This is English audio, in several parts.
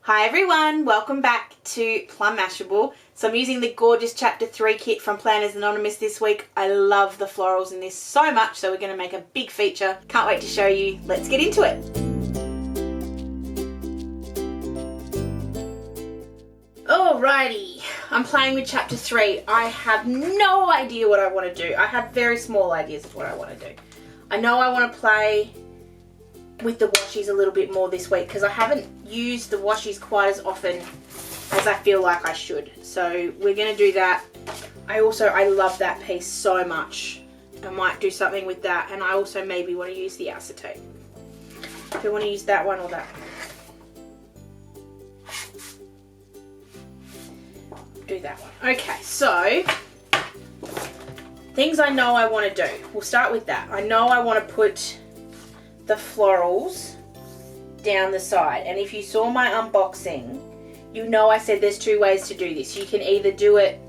Hi everyone, welcome back to Plum Mashable. So I'm using the gorgeous Chapter 3 kit from Planners Anonymous this week. I love the florals in this so much, so we're going to make a big feature. Can't wait to show you. Let's get into it. Alrighty, I'm playing with Chapter 3. I have no idea what I want to do. I have very small ideas of what I want to do. I know I want to play with the washies a little bit more this week because I haven't used the washies quite as often as I feel like I should. So we're going to do that. I love that piece so much. I might do something with that, and I also maybe want to use the acetate. Do I want to use that one or that one? Do that one. Okay, so things I know I want to do. We'll start with that. I know I want to put the florals down the side, and if you saw my unboxing, you know I said there's two ways to do this. You can either do it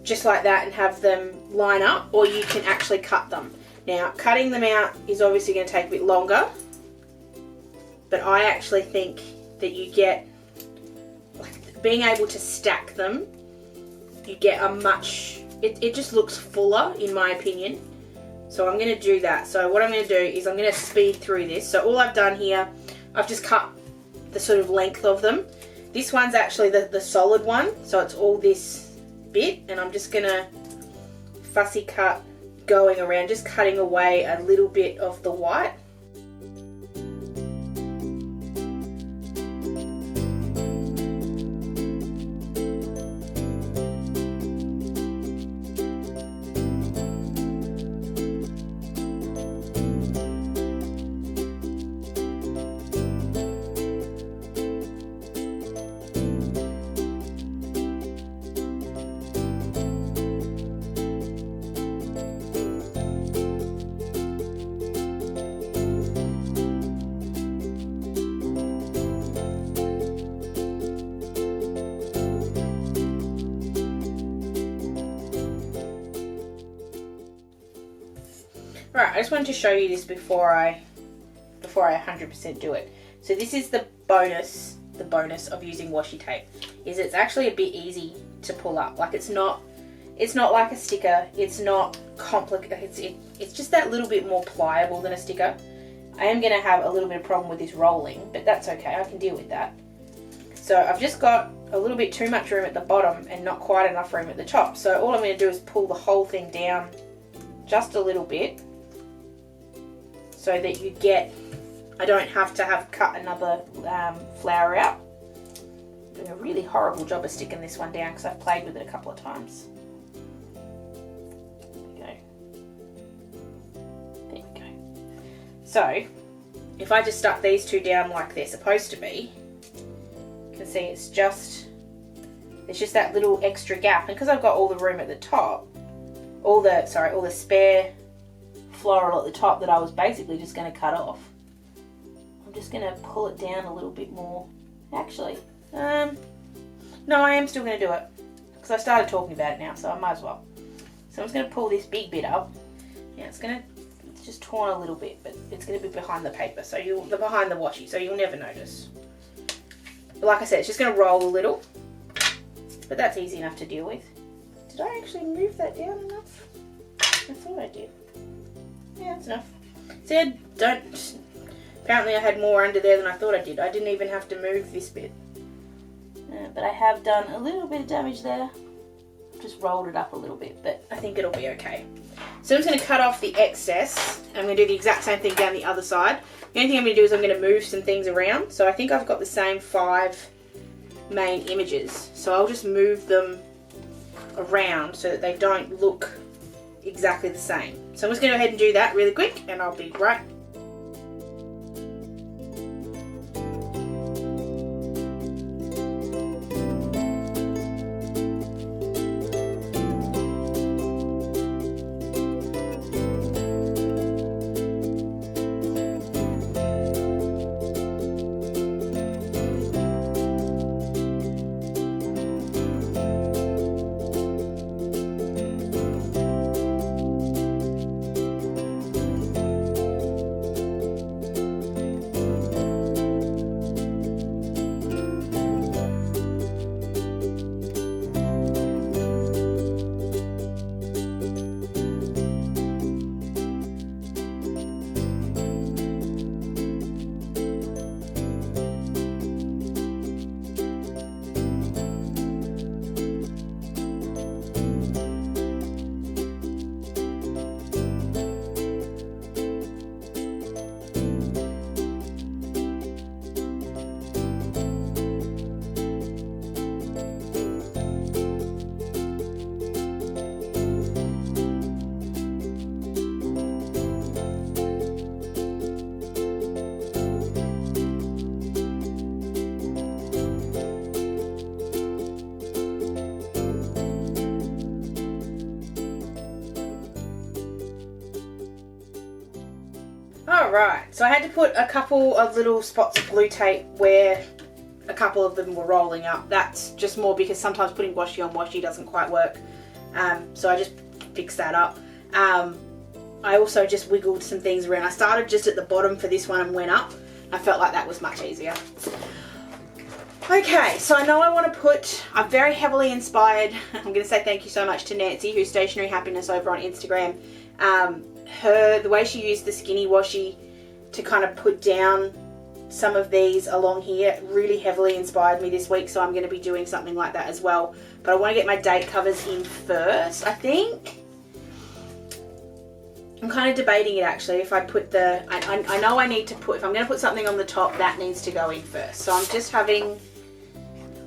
just like that and have them line up, or you can actually cut them. Now, cutting them out is obviously going to take a bit longer, but I actually think that you get, like, being able to stack them, you get a much, it just looks fuller in my opinion. So I'm going to do that. So what I'm going to do is I'm going to speed through this. So all I've done here, I've just cut the sort of length of them. This one's actually the solid one. So it's all this bit, and I'm just going to fussy cut going around, just cutting away a little bit of the white. Right, I just wanted to show you this before I 100% do it. So this is the bonus of using washi tape, is it's actually a bit easy to pull up. Like it's not like a sticker, it's not complicated, it's just that little bit more pliable than a sticker. I am going to have a little bit of problem with this rolling, but that's okay, I can deal with that. So I've just got a little bit too much room at the bottom and not quite enough room at the top. So all I'm going to do is pull the whole thing down just a little bit, so that you get, I don't have to have cut another flower out. I'm doing a really horrible job of sticking this one down because I've played with it a couple of times. There you go. So, if I just stuck these two down like they're supposed to be, you can see it's just that little extra gap. And because I've got all the room at the top, all the spare floral at the top that I was basically just going to cut off, I'm just going to pull it down a little bit more. Actually, no, I am still going to do it because I started talking about it now, so I might as well. So I'm just going to pull this big bit up. Yeah, it's just torn a little bit, but it's going to be behind the paper, so behind the washi, so you'll never notice. But like I said, it's just going to roll a little, but that's easy enough to deal with. Did I actually move that down enough? I thought I did. Yeah, that's enough. See, apparently I had more under there than I thought I did. I didn't even have to move this bit. But I have done a little bit of damage there. Just rolled it up a little bit, but I think it'll be okay. So I'm just going to cut off the excess. I'm going to do the exact same thing down the other side. The only thing I'm going to do is I'm going to move some things around. So I think I've got the same 5 main images. So I'll just move them around so that they don't look exactly the same. So I'm just going to go ahead and do that really quick, and I'll be right. Alright, so I had to put a couple of little spots of glue tape where a couple of them were rolling up. That's just more because sometimes putting washi on washi doesn't quite work. So I just fixed that up. I also just wiggled some things around. I started just at the bottom for this one and went up. I felt like that was much easier. Okay, so I know I want to put, I'm very heavily inspired. I'm going to say thank you so much to Nancy, who's Stationery Happiness over on Instagram. The way she used the skinny washi to kind of put down some of these along here really heavily inspired me this week, so I'm going to be doing something like that as well. But I want to get my date covers in first, I think. I'm kind of debating it actually, if I put the, I know I need to put, if I'm going to put something on the top, that needs to go in first. So I'm just having,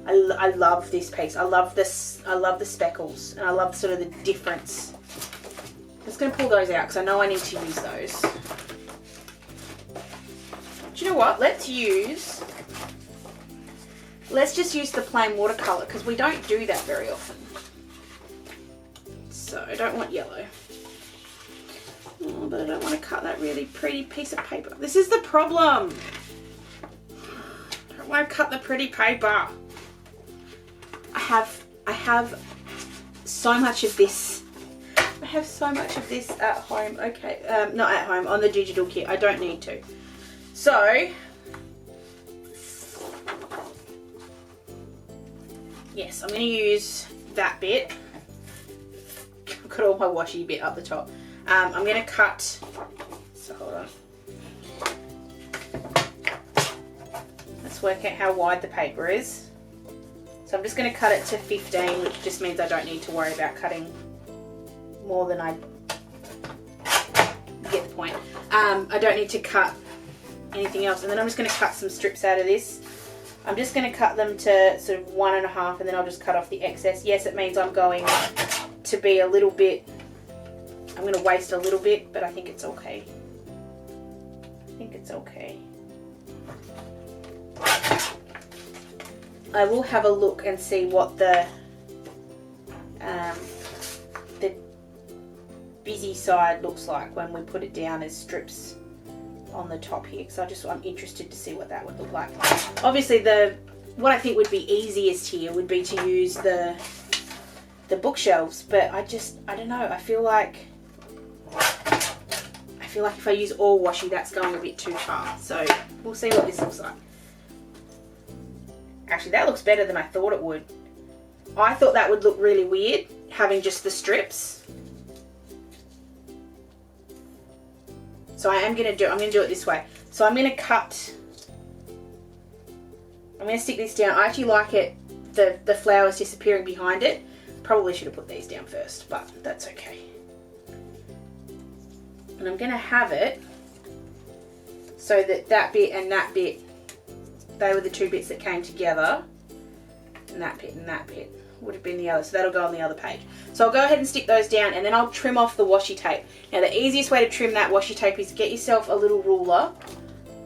I love this piece. I love this, I love the speckles, and I love sort of the difference. I'm just going to pull those out because I know I need to use those. Do you know what? Let's just use the plain watercolour because we don't do that very often. So I don't want yellow. Oh, but I don't want to cut that really pretty piece of paper. This is the problem. I don't want to cut the pretty paper. I have so much of this. I have so much of this at home. Okay, not at home, on the digital kit. I don't need to. So, yes, I'm going to use that bit. I've got all my washi bit up the top. I'm going to cut, so hold on. Let's work out how wide the paper is. So I'm just going to cut it to 15, which just means I don't need to worry about cutting more than I, you get the point. I don't need to cut anything else, and then I'm just going to cut some strips out of this. I'm just going to cut them to sort of 1.5, and then I'll just cut off the excess. Yes, it means I'm going to be a little bit, I'm going to waste a little bit, but I think it's okay. I think it's okay. I will have a look and see what the busy side looks like when we put it down as strips on the top here, because I'm interested to see what that would look like. Obviously what I think would be easiest here would be to use the bookshelves, but I don't know, I feel like if I use all washi, that's going a bit too far. So we'll see what this looks like. Actually, that looks better than I thought it would. I thought that would look really weird, having just the strips. So I'm going to do it this way. So I'm going to stick this down. I actually like it, the flowers disappearing behind it. Probably should have put these down first, but that's okay. And I'm going to have it so that bit and that bit, they were the two bits that came together, and that bit would have been the other, so that'll go on the other page. So I'll go ahead and stick those down, and then I'll trim off the washi tape. Now the easiest way to trim that washi tape is get yourself a little ruler.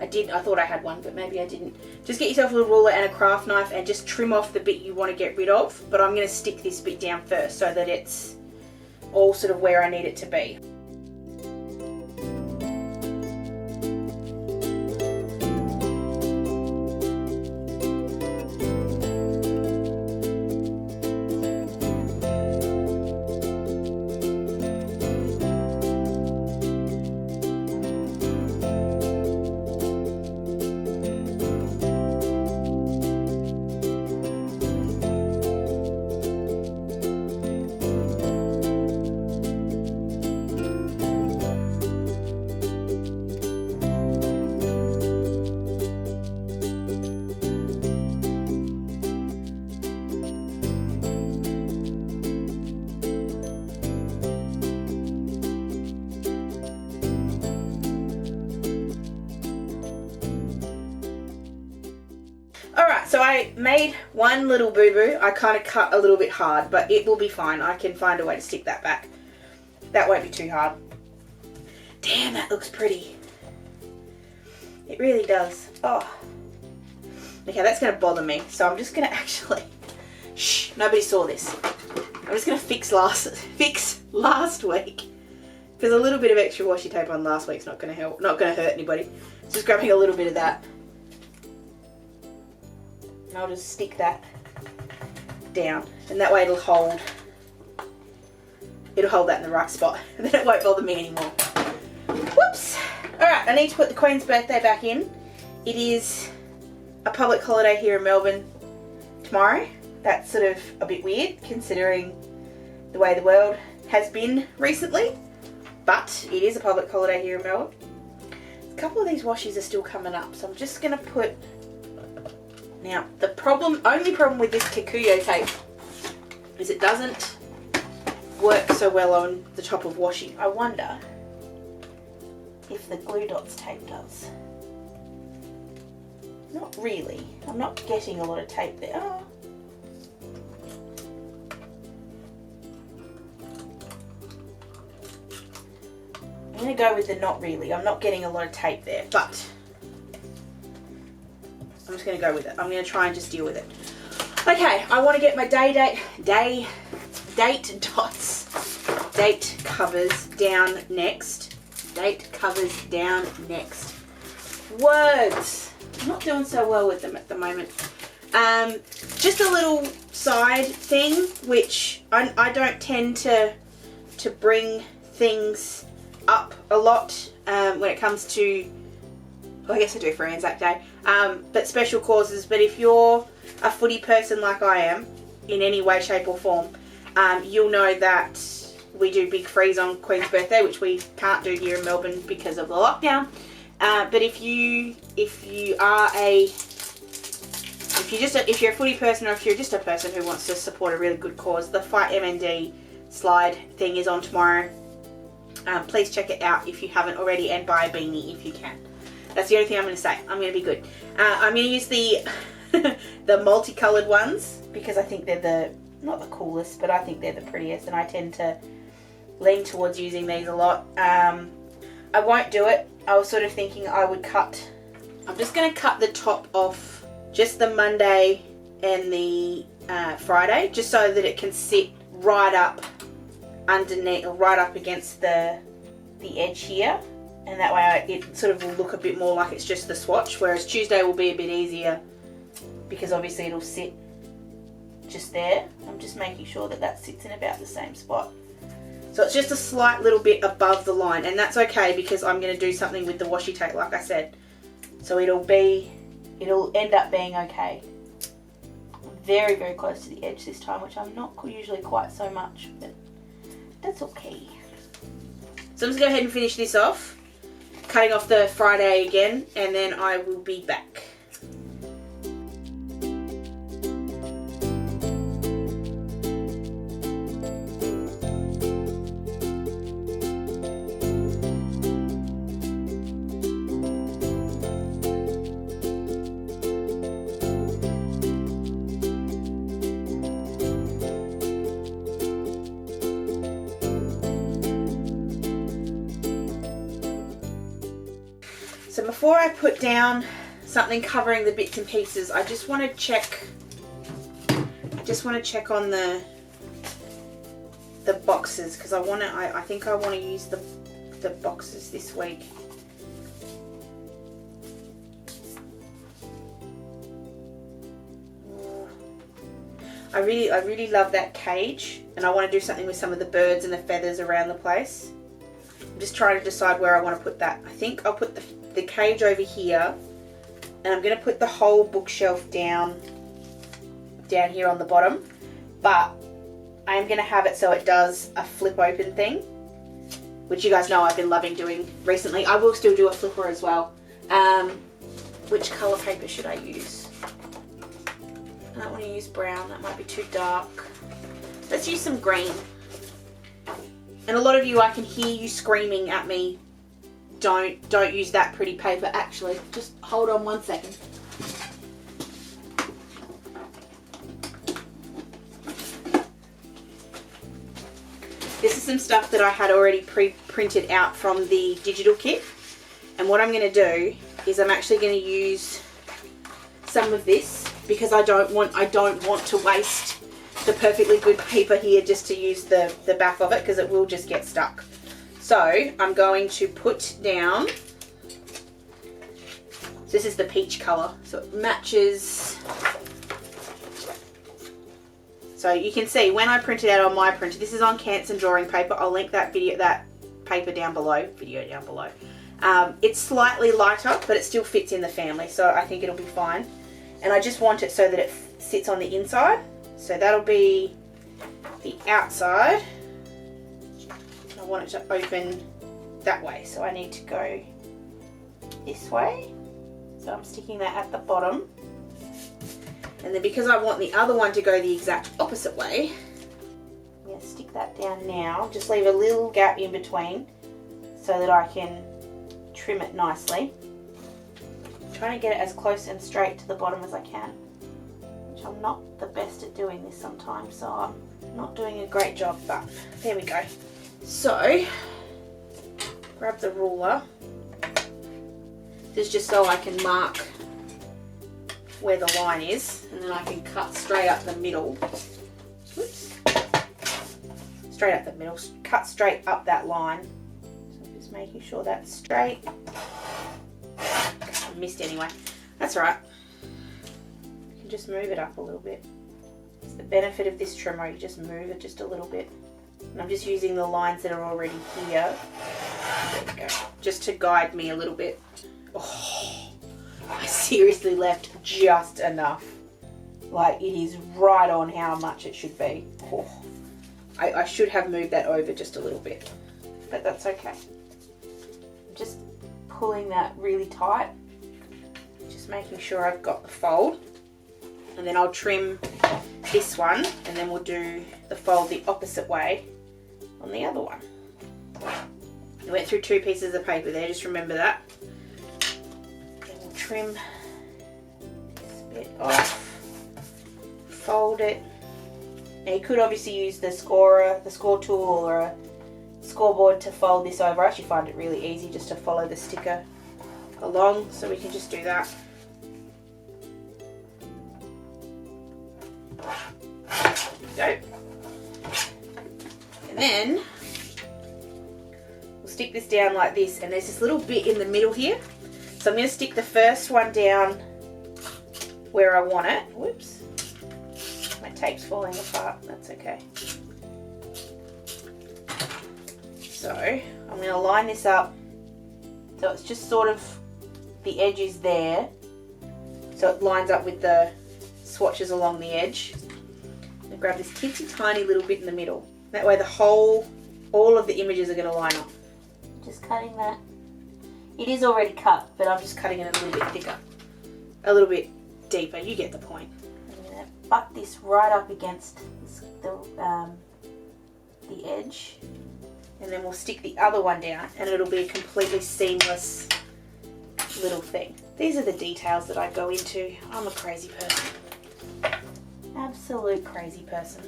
I thought I had one, but maybe I didn't. Just get yourself a little ruler and a craft knife and just trim off the bit you want to get rid of, but I'm going to stick this bit down first so that it's all sort of where I need it to be. So I made one little boo-boo. I kind of cut a little bit hard, but it will be fine. I can find a way to stick that back. That won't be too hard. Damn, that looks pretty. It really does. Oh. Okay, that's going to bother me. So I'm just going to actually... Shh, nobody saw this. I'm just going to fix last week. Because a little bit of extra washi tape on last week's not going to help, not going to hurt anybody. Just grabbing a little bit of that. And I'll just stick that down. And that way it'll hold that in the right spot. And then it won't bother me anymore. Whoops! Alright, I need to put the Queen's birthday back in. It is a public holiday here in Melbourne tomorrow. That's sort of a bit weird considering the way the world has been recently. But it is a public holiday here in Melbourne. A couple of these washies are still coming up, so I'm just going to put... Now, the only problem with this Kokuyo tape is it doesn't work so well on the top of washi. I wonder if the Glue Dots tape does. Not really. I'm not getting a lot of tape there. Oh. I'm going to go with the not really. I'm not getting a lot of tape there, but I'm just going to go with it. I'm going to try and just deal with it. Okay, I want to get my date covers down next. Date covers down next. Words. I'm not doing so well with them at the moment. Just a little side thing, which I don't tend to bring things up a lot when it comes to, well, I guess I do for Anzac Day, but special causes. But if you're a footy person like I am, in any way, shape or form, you'll know that we do Big Freeze on Queen's birthday, which we can't do here in Melbourne because of the lockdown. But if you're a footy person, or if you're just a person who wants to support a really good cause, the Fight MND slide thing is on tomorrow. Please check it out if you haven't already, and buy a beanie if you can. That's the only thing I'm going to say. I'm going to be good. I'm going to use the the multicolored ones because I think they're not the coolest, but I think they're the prettiest, and I tend to lean towards using these a lot. I won't do it. I was sort of thinking I would I'm just going to cut the top off just the Monday and the Friday, just so that it can sit right up underneath, or right up against the edge here, and that way it sort of will look a bit more like it's just the swatch, whereas Tuesday will be a bit easier because obviously it'll sit just there. I'm just making sure that that sits in about the same spot. So it's just a slight little bit above the line, and that's okay because I'm going to do something with the washi tape, like I said. So it'll end up being okay. I'm very, very close to the edge this time, which I'm not usually quite so much, but that's okay. So I'm just going to go ahead and finish this off, cutting off the Friday again, and then I will be back. So before I put down something covering the bits and pieces, I just want to check on the boxes, because I think I want to use the boxes this week. I really love that cage, and I want to do something with some of the birds and the feathers around the place. I'm just trying to decide where I want to put that. I think I'll put the cage over here, and I'm going to put the whole bookshelf down here on the bottom, but I'm going to have it so it does a flip open thing, which you guys know I've been loving doing recently. I will still do a flipper as well. Which colour paper should I use? I don't want to use brown, that might be too dark. Let's use some green. And a lot of you, I can hear you screaming at me, don't use that pretty paper. Actually, just hold on one second. This is some stuff that I had already pre-printed out from the digital kit, and what I'm going to do is I'm actually going to use some of this because I don't want to waste the perfectly good paper here just to use the back of it, because it will just get stuck. So I'm going to put down, so this is the peach colour, so it matches. So you can see when I printed out on my printer, this is on Canson drawing paper. I'll link that paper down below, it's slightly lighter, but it still fits in the family, so I think it'll be fine. And I just want it so that it sits on the inside. So that'll be the outside. I want it to open that way, so I need to go this way. So I'm sticking that at the bottom. And then because I want the other one to go the exact opposite way, I'm going to stick that down now. Just leave a little gap in between so that I can trim it nicely. I'm trying to get it as close and straight to the bottom as I can, which I'm not the best at doing this sometimes, so I'm not doing a great job, but there we go. So, grab the ruler. This is just so I can mark where the line is, and then I can cut straight up the middle. Oops. Straight up the middle, cut straight up that line. So I'm just making sure that's straight. I missed anyway. That's all right. You can just move it up a little bit. It's the benefit of this trimmer, you just move it just a little bit. And I'm just using the lines that are already here. There we go. Just to guide me a little bit. Oh, I seriously left just enough. Like, it is right on how much it should be. Oh, I should have moved that over just a little bit, but that's okay. I'm just pulling that really tight, just making sure I've got the fold, and then I'll trim this one, and then we'll do the fold the opposite way on the other one. I went through 2 pieces of paper there, just remember that. Then we'll trim this bit off, fold it. Now you could obviously use the score tool or a scoreboard to fold this over. I actually find it really easy just to follow the sticker along, so we can just do that. Go. And then we'll stick this down like this, and there's this little bit in the middle here. So I'm going to stick the first one down where I want it. Whoops. My tape's falling apart, that's okay. So I'm going to line this up so it's just sort of, the edge is there, so it lines up with the swatches along the edge. I'm going to grab this teensy tiny little bit in the middle. That way all of the images are going to line up. Just cutting that. It is already cut, but I'm just cutting it a little bit thicker. A little bit deeper, you get the point. Butt this right up against the edge, and then we'll stick the other one down, and it'll be a completely seamless little thing. These are the details that I go into. I'm a crazy person. Absolute crazy person.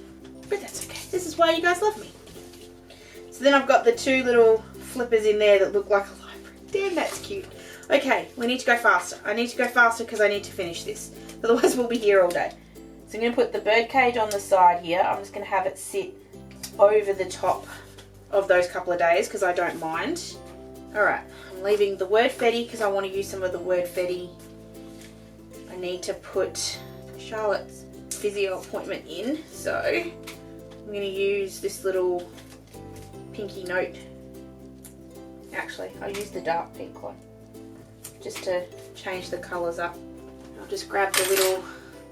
But that's okay. This is why you guys love me. So then I've got the 2 little flippers in there that look like a library. Damn, that's cute. Okay, we need to go faster. I need to go faster because I need to finish this. Otherwise we'll be here all day. So I'm going to put the bird cage on the side here. I'm just going to have it sit over the top of those couple of days because I don't mind. Alright, I'm leaving the word fetty because I want to use some of the word fetty. I need to put Charlotte's physio appointment in, so I'm going to use this little pinky note. Actually, I'll use the dark pink one just to change the colours up. I'll just grab the little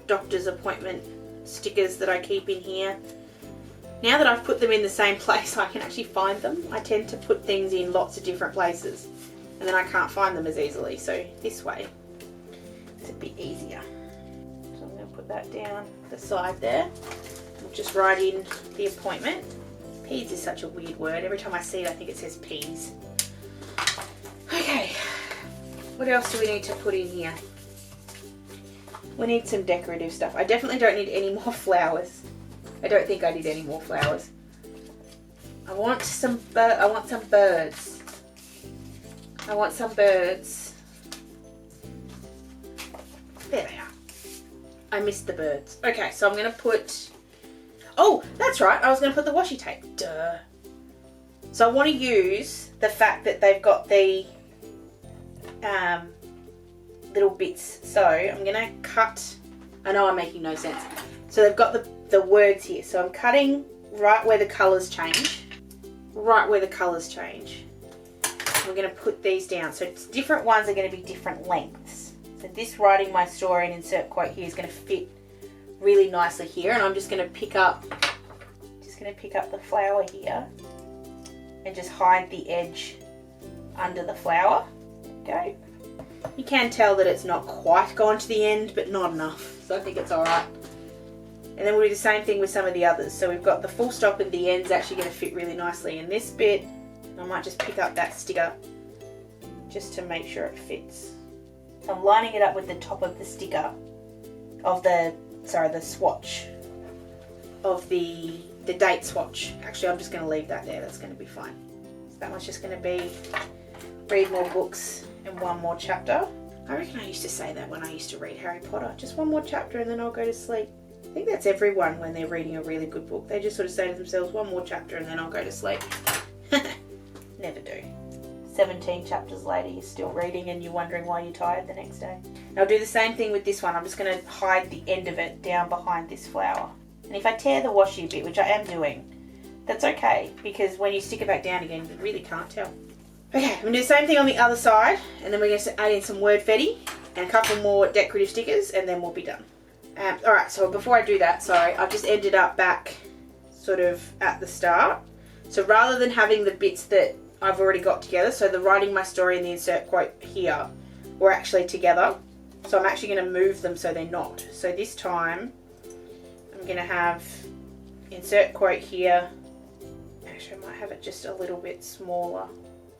doctor's appointment stickers that I keep in here. Now that I've put them in the same place, I can actually find them. I tend to put things in lots of different places and then I can't find them as easily, so this way it's a bit easier. So I'm going to put that down the side there. I'll just write in the appointment. Peas is such a weird word. Every time I see it I think it says peas. Okay, what else do we need to put in here? We need some decorative stuff. I definitely don't need any more flowers. I don't think I need any more flowers. I want some birds. I want some birds. There they are. I missed the birds. Okay, so I'm going to put... Oh, that's right. I was going to put the washi tape. Duh. So I want to use the fact that they've got the little bits. So I'm going to cut, I know I'm making no sense. So they've got the words here. So I'm cutting right where the colours change. Right where the colours change. We're going to put these down. So different ones are going to be different lengths. So this writing my story and insert quote here is going to fit really nicely here. And I'm just going to pick up the flower here and just hide the edge under the flower. There we go. You can tell that it's not quite gone to the end, but not enough. So I think it's alright. And then we'll do the same thing with some of the others. So we've got the full stop and the end's actually going to fit really nicely in this bit. I might just pick up that sticker just to make sure it fits. So I'm lining it up with the top of the sticker of the swatch of the date swatch. Actually, I'm just going to leave that there. That's going to be fine. So that one's just going to be read more books and one more chapter. I reckon I used to say that when I used to read Harry Potter. Just one more chapter and then I'll go to sleep. I think that's everyone when they're reading a really good book. They just sort of say to themselves, one more chapter and then I'll go to sleep. Never do. 17 chapters later, you're still reading and you're wondering why you're tired the next day. Now I'll do the same thing with this one. I'm just going to hide the end of it down behind this flower. And if I tear the washi a bit, which I am doing, that's okay, because when you stick it back down again, you really can't tell. Okay, I'm going to do the same thing on the other side, and then we're going to add in some wordfetti and a couple more decorative stickers, and then we'll be done. Alright, so before I do that, sorry, I've just ended up back sort of at the start. So rather than having the bits that I've already got together, so the writing my story and the insert quote here were actually together. So I'm actually going to move them so they're not. So this time I'm going to have insert quote here. Actually, I might have it just a little bit smaller.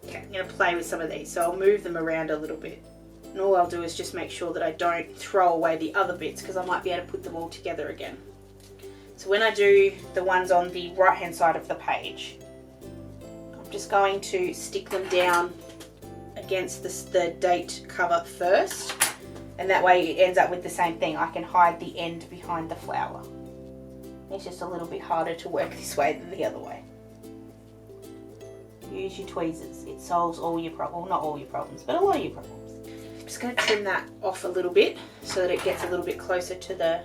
Okay, I'm going to play with some of these. So I'll move them around a little bit. And all I'll do is just make sure that I don't throw away the other bits because I might be able to put them all together again. So when I do the ones on the right hand side of the page, I'm just going to stick them down against the date cover first, and that way it ends up with the same thing. I can hide the end behind the flower. It's just a little bit harder to work this way than the other way. Use your tweezers. It solves all your problems. Well, not all your problems, but a lot of your problems. I'm just going to trim that off a little bit so that it gets a little bit closer to the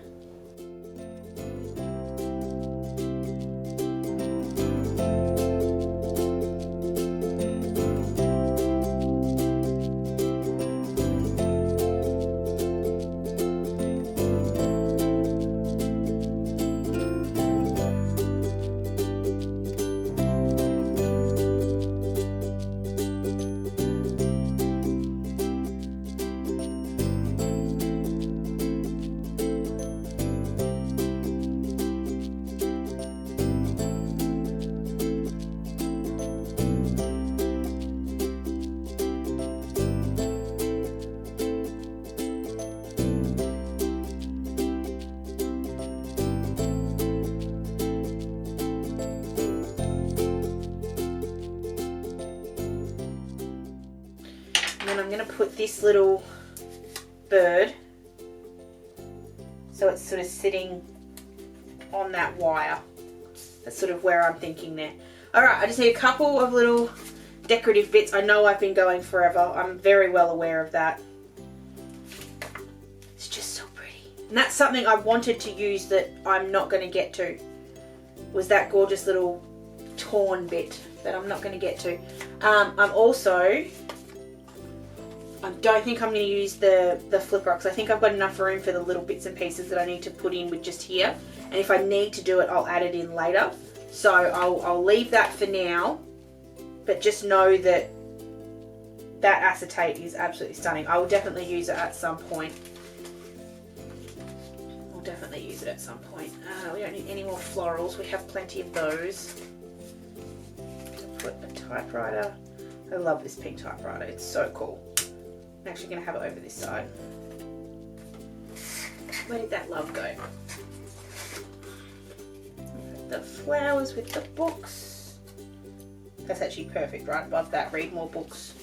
And I'm going to put this little bird so it's sort of sitting on that wire. That's sort of where I'm thinking there. Alright, I just need a couple of little decorative bits. I know I've been going forever. I'm very well aware of that. It's just so pretty. And that's something I wanted to use that I'm not going to get to. Was that gorgeous little torn bit that I'm not going to get to. I don't think I'm going to use the flipper because I think I've got enough room for the little bits and pieces that I need to put in with just here. And if I need to do it, I'll add it in later. So I'll leave that for now. But just know that that acetate is absolutely stunning. I will definitely use it at some point. I'll definitely use it at some point. We don't need any more florals. We have plenty of those. I'll put a typewriter. I love this pink typewriter. It's so cool. I'm actually going to have it over this side. Where did that love go? The flowers with the books. That's actually perfect right above that. Read more books.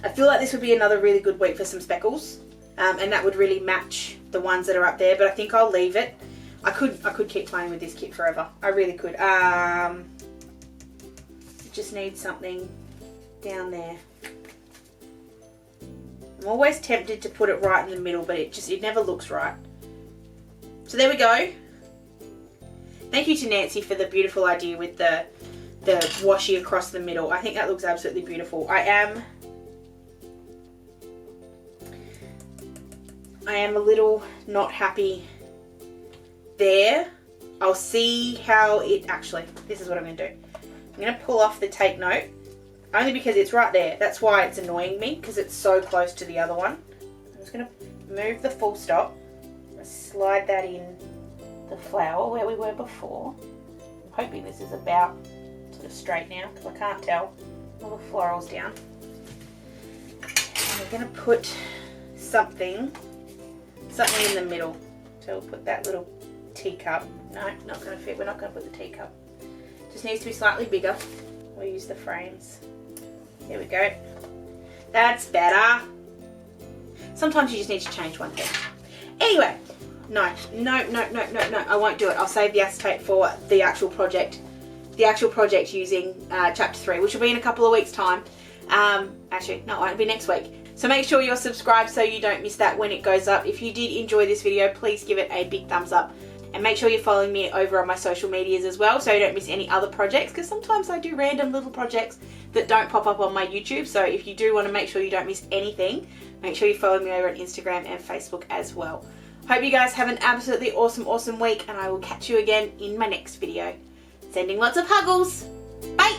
I feel like this would be another really good week for some speckles. And that would really match the ones that are up there. But I think I'll leave it. I could keep playing with this kit forever. I really could. It just needs something down there. I'm always tempted to put it right in the middle, but it never looks right. So there we go. Thank you to Nancy for the beautiful idea with the washi across the middle. I think that looks absolutely beautiful. I am a little not happy there. I'll see how it actually, this is what I'm going to do. I'm going to pull off the take note, only because it's right there. That's why it's annoying me, because it's so close to the other one. I'm just going to move the full stop, slide that in the flower where we were before. I'm hoping this is about sort of straight now, because I can't tell. All the florals down. And we're going to put something in the middle. So we'll put that little teacup. No, not going to fit. We're not going to put the teacup. Just needs to be slightly bigger. We'll use the frames. There we go. That's better. Sometimes you just need to change one thing. Anyway, no, I won't do it. I'll save the acetate for the actual project. The actual project using chapter 3, which will be in a couple of weeks' time. Actually, no, it'll be next week. So make sure you're subscribed so you don't miss that when it goes up. If you did enjoy this video, please give it a big thumbs up. And make sure you're following me over on my social medias as well, so you don't miss any other projects, because sometimes I do random little projects that don't pop up on my YouTube. So if you do want to make sure you don't miss anything, make sure you follow me over on Instagram and Facebook as well. Hope you guys have an absolutely awesome week, and I will catch you again in my next video. Sending lots of huggles. Bye!